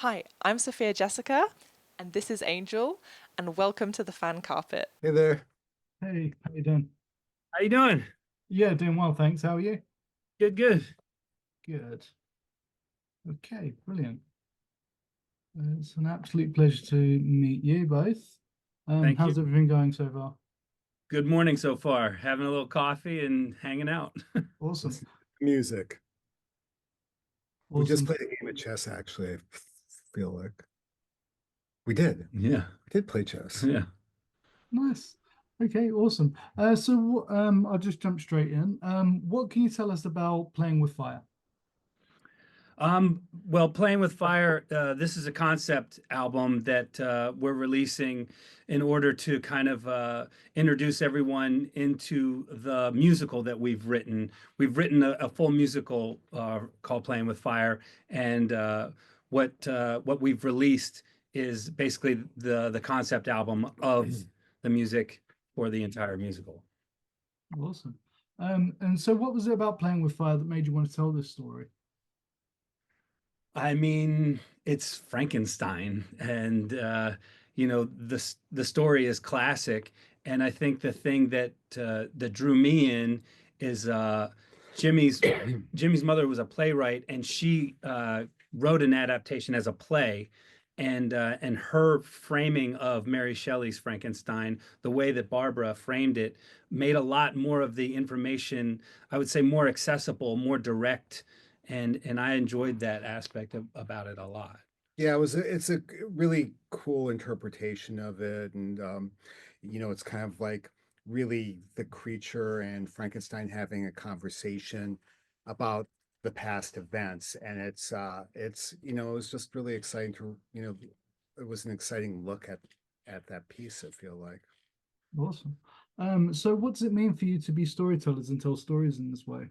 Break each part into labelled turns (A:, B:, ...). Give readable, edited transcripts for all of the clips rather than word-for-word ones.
A: Hi, I'm Sophia Jessica, and this is Angel, and welcome to the fan carpet.
B: Hey there.
C: Hey, how you doing?
D: How you doing?
C: Yeah, doing well, thanks. How are you?
D: Good, good.
C: Good. Okay, brilliant. It's an absolute pleasure to meet you both.
D: Thank you.
C: How's everything going so far?
D: Good morning so far. Having a little coffee and hanging out.
C: Awesome,
B: Music. We just
C: awesome.
B: played a game of chess, actually. I feel like we did.
D: Yeah,
B: We did play chess.
D: yeah.
C: Nice. Okay, awesome. I'll just jump straight in. What can you tell us about playing with fire?
D: Well, Playing with Fire, this is a concept album that we're releasing in order to kind of introduce everyone into the musical that we've written. We've written a full musical called Playing with Fire, and what we've released is basically the concept album of the music for the entire musical.
C: Awesome. And so what was it about playing with fire that made you want to tell this story?
D: I mean, it's Frankenstein, and the story is classic. And I think the thing that drew me in is Jimmy's Jimmy's mother was a playwright, and she wrote an adaptation as a play. And her framing of Mary Shelley's Frankenstein, the way that Barbara framed it, made a lot more of the information, I would say, more accessible, more direct, and I enjoyed that aspect about it a lot.
B: Yeah, it's a really cool interpretation of it. And it's kind of like really the creature and Frankenstein having a conversation about the past events. And it was just really exciting it was an exciting look at that piece, I feel like.
C: Awesome. So what does it mean for you to be storytellers and tell stories in this way?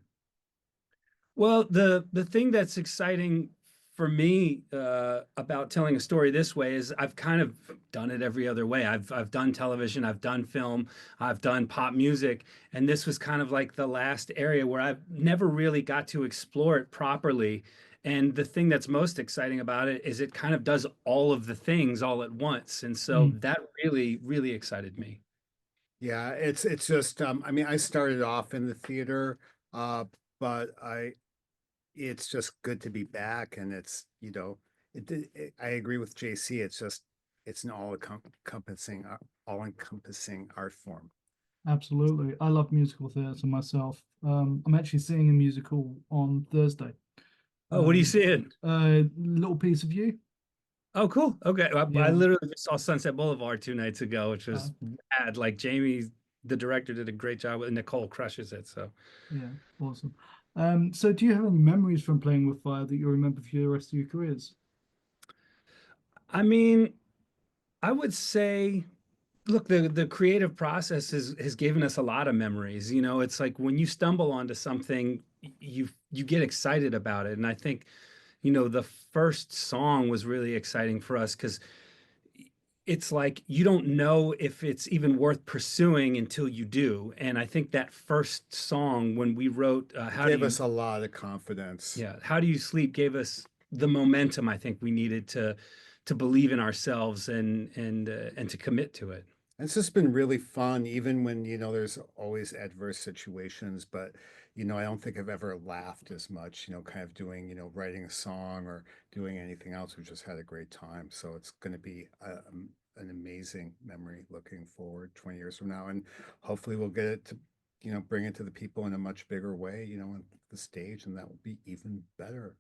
D: Well, the thing that's exciting for me about telling a story this way is I've kind of done it every other way. I've done television, I've done film, I've done pop music, and this was kind of like the last area where I've never really got to explore it properly. And the thing that's most exciting about it is it kind of does all of the things all at once. And so
C: Mm,
D: that really, really excited me.
B: Yeah, it's just I mean, I started off in the theater, uh, but it's just good to be back. And I agree with JC. It's an all encompassing art form.
C: absolutely. I love musical theatre myself. I'm actually seeing a musical on Thursday.
D: Oh, what are you
C: Um,
D: seeing?
C: Little Piece of You.
D: Oh, cool. Okay. I
C: Yeah.
D: literally just saw Sunset Boulevard 2 nights ago, which
C: Uh,
D: was rad. Like Jamie, the director, did a great job with it. Nicole crushes it. So,
C: yeah, awesome. So do you have any memories from playing with fire that you remember for the rest of your careers?
D: I mean, I would say, look, the creative process has given us a lot of memories. You know, it's like when you stumble onto something, you get excited about it. And I think, the first song was really exciting for us because it's like you don't know if it's even worth pursuing until you do. And I think that first song when we wrote
B: It gave us a lot of confidence.
D: How Do You Sleep gave us the momentum I think we needed to believe in ourselves and to commit to it.
B: And it's just been really fun, even when, there's always adverse situations. But, I don't think I've ever laughed as much, kind of doing, writing a song or doing anything else. We just had a great time. So it's going to be an amazing memory looking forward 20 years from now. And hopefully we'll get it to, bring it to the people in a much bigger way, on the stage, and that will be even better.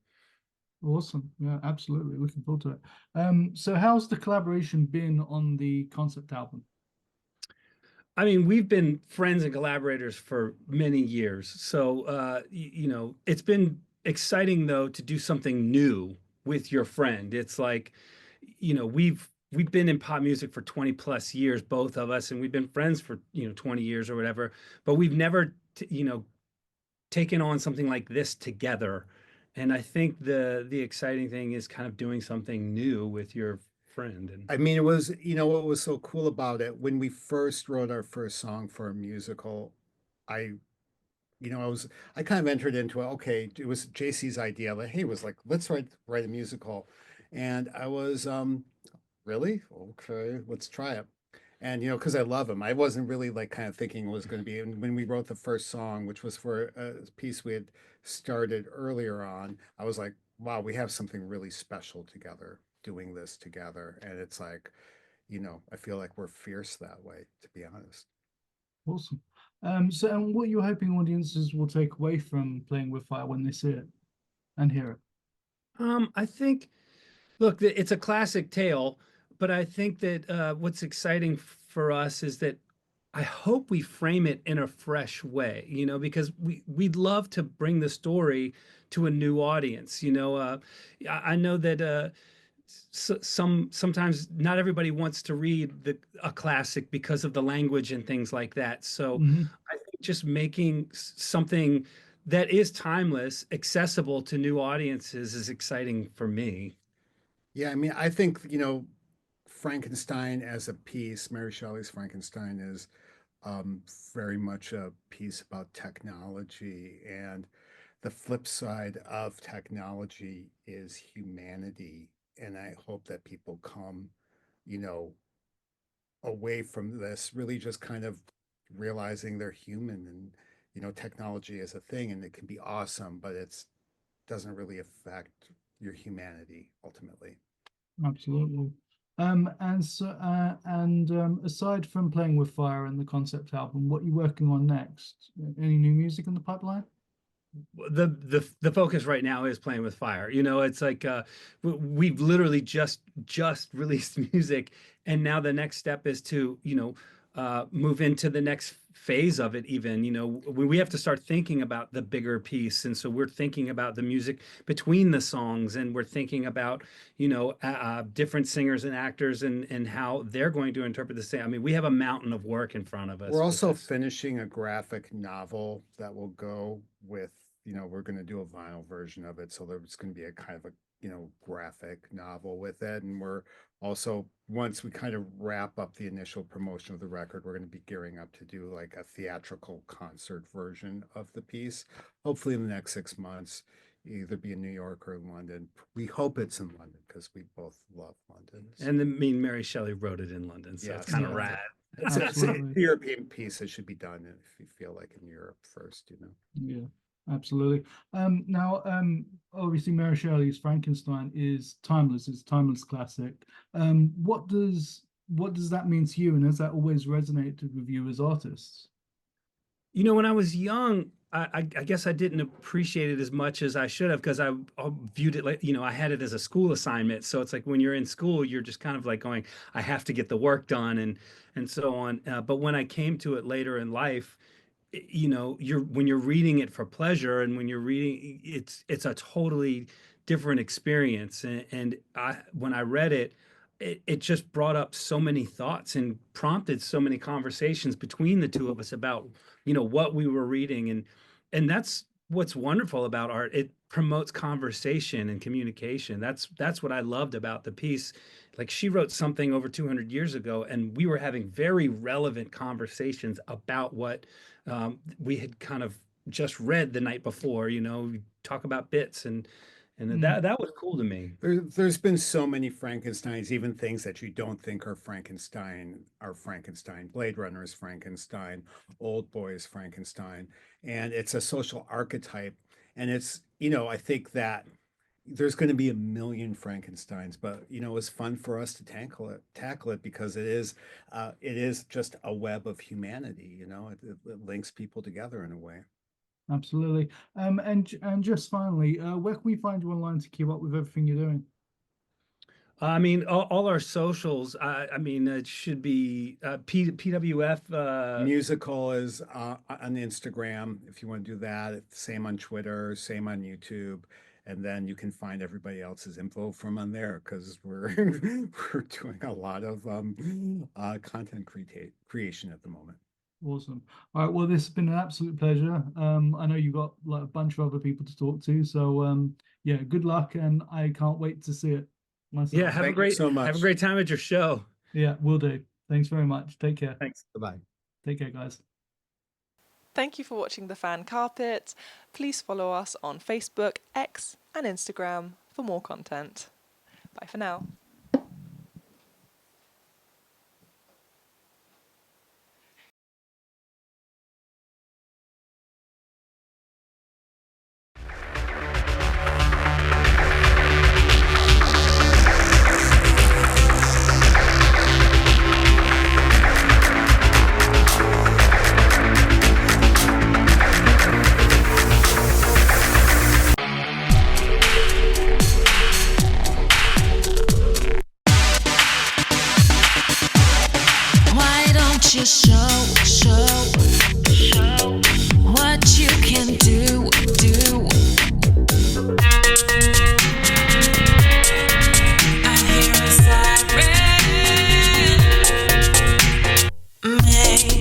C: Awesome. Yeah, absolutely. Looking forward to it. So how's the collaboration been on the concept album?
D: I mean, we've been friends and collaborators for many years. So, it's been exciting though to do something new with your friend. It's like, we've been in pop music for 20 plus years, both of us, and we've been friends for, 20 years or whatever, but we've never, taken on something like this together. And I think the exciting thing is kind of doing something new with your friend. And
B: I mean, it was, what was so cool about it when we first wrote our first song for a musical. I, I kind of entered into it. Okay, it was JC's idea. Like, hey, it was like, let's write a musical, And I was, really? Okay, let's try it. And, because I love him, I wasn't really like kind of thinking it was going to be. And when we wrote the first song, which was for a piece we had started earlier on, I was like, wow, we have something really special together doing this together. And it's like, I feel like we're fierce that way, to be honest.
C: Awesome. So, and what you're hoping audiences will take away from Playing with Fire when they see it and hear it?
D: I think, look, it's a classic tale, but I think that what's exciting for us is that I hope we frame it in a fresh way, because we'd love to bring the story to a new audience. I know that sometimes not everybody wants to read a classic because of the language and things like that. So
C: Mhm.
D: I think just making something that is timeless accessible to new audiences is exciting for me.
B: Yeah, I mean, I think, Frankenstein as a piece, Mary Shelley's Frankenstein is um, very much a piece about technology. And the flip side of technology is humanity. And I hope that people come, you know, away from this really just kind of realizing they're human and, technology is a thing and it can be awesome, but it's doesn't really affect your humanity ultimately.
C: Absolutely. Aside from Playing with Fire and the concept album, what are you working on next? Any new music in the pipeline?
D: The focus right now is Playing with Fire. It's like we've literally just released music, and now the next step is to move into the next phase of it. Even we have to start thinking about the bigger piece, and so we're thinking about the music between the songs, and we're thinking about different singers and actors and how they're going to interpret the same. I mean, we have a mountain of work in front of us
B: We're
D: with
B: also
D: this.
B: finishing a graphic novel that will go with, we're going to do a vinyl version of it. So there's going to be a kind of a, graphic novel with it. And we're also, once we kind of wrap up the initial promotion of the record, we're going to be gearing up to do like a theatrical concert version of the piece. Hopefully in the next 6 months, either be in New York or London. We hope it's in London because we both love London. So,
D: And Mary Shelley wrote it in London, so it's
B: yes,
D: kind of
C: Yeah,
D: rad.
B: it's a
C: absolutely.
B: European piece. It should be done if you feel like in Europe first.
C: Yeah, absolutely. Obviously, Mary Shelley's Frankenstein is timeless. It's a timeless classic. What does that mean to you, and has that always resonated with you as artists?
D: When I was young, I guess I didn't appreciate it as much as I should have because I viewed it like, I had it as a school assignment. So it's like when you're in school, you're just kind of like going, I have to get the work done and so on. But when I came to it later in life, when you're reading it for pleasure and when you're reading, it's a totally different experience. And when I read it, it just brought up so many thoughts and prompted so many conversations between the two of us about what we were reading, and that's what's wonderful about art. It promotes conversation and communication. That's what I loved about the piece. Like, she wrote something over 200 years ago and we were having very relevant conversations about what we had kind of just read the night before. We talk about bits, and
C: Mm,
D: that was cool to me.
B: There's been so many Frankensteins, even things that you don't think are Frankenstein. Blade Runner is Frankenstein, Old Boy is Frankenstein, and it's a social archetype. And it's, I think that there's going to be a million Frankensteins, but it's fun for us to tackle it because it is just a web of humanity. It links people together in a way.
C: absolutely. And just finally, where can we find you online to keep up with everything you're doing?
D: I mean, all our socials. I mean, it should be PWF.
B: Musical is on Instagram if you want to do that. It's same on Twitter, same on YouTube, and then you can find everybody else's info from on there because we're we're doing a lot of content creation at the moment.
C: Awesome. All right. Well, this has been an absolute pleasure. I know you've got like a bunch of other people to talk to, so yeah, good luck, and I can't wait to see it
D: Yeah,
C: myself.
B: Thank you so
D: have a
B: much.
D: great time at your show.
C: Yeah, will do. Thanks very much. Take care.
D: Thanks.
B: Goodbye.
C: Take care, guys.
A: Thank you for watching The Fan Carpet. Please follow us on Facebook, X, and Instagram for more content. Bye for now.
E: You show what you can do. I hear a siren. Maybe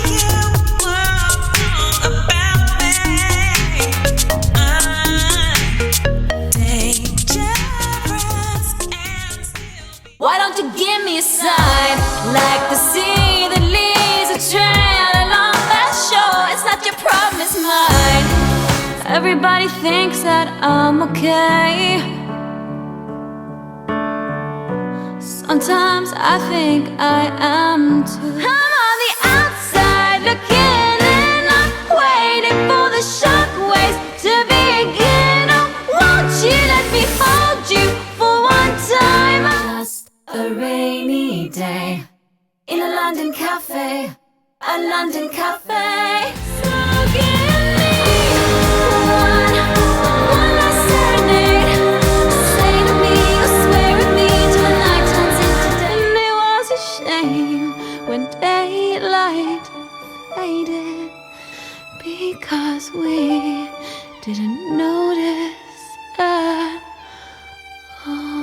E: you were wrong about me. I'm dangerous and still. Why don't you give me a sign like the sea? Your problem is mine. Everybody thinks that I'm okay. Sometimes I think I am too. I'm on the outside looking in. I'm waiting for the shockwaves to begin. Oh, won't you let me hold you for one time? Just a rainy day in a London cafe. A London cafe. So give me one last serenade. Say to me, or swear with me till the night turns into day. And it was a shame when daylight faded, because we didn't notice at all.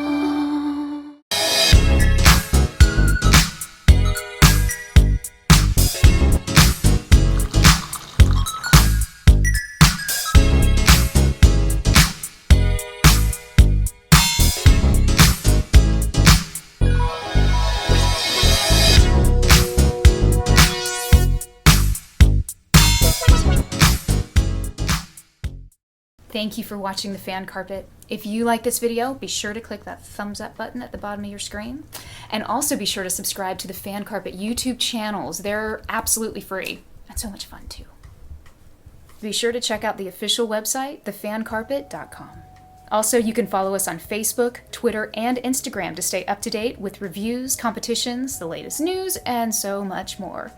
F: Thank you for watching The Fan Carpet. If you like this video, be sure to click that thumbs up button at the bottom of your screen. And also be sure to subscribe to the Fan Carpet YouTube channels. They're absolutely free and so much fun too. Be sure to check out the official website, thefancarpet.com. Also, you can follow us on Facebook, Twitter, and Instagram to stay up to date with reviews, competitions, the latest news, and so much more.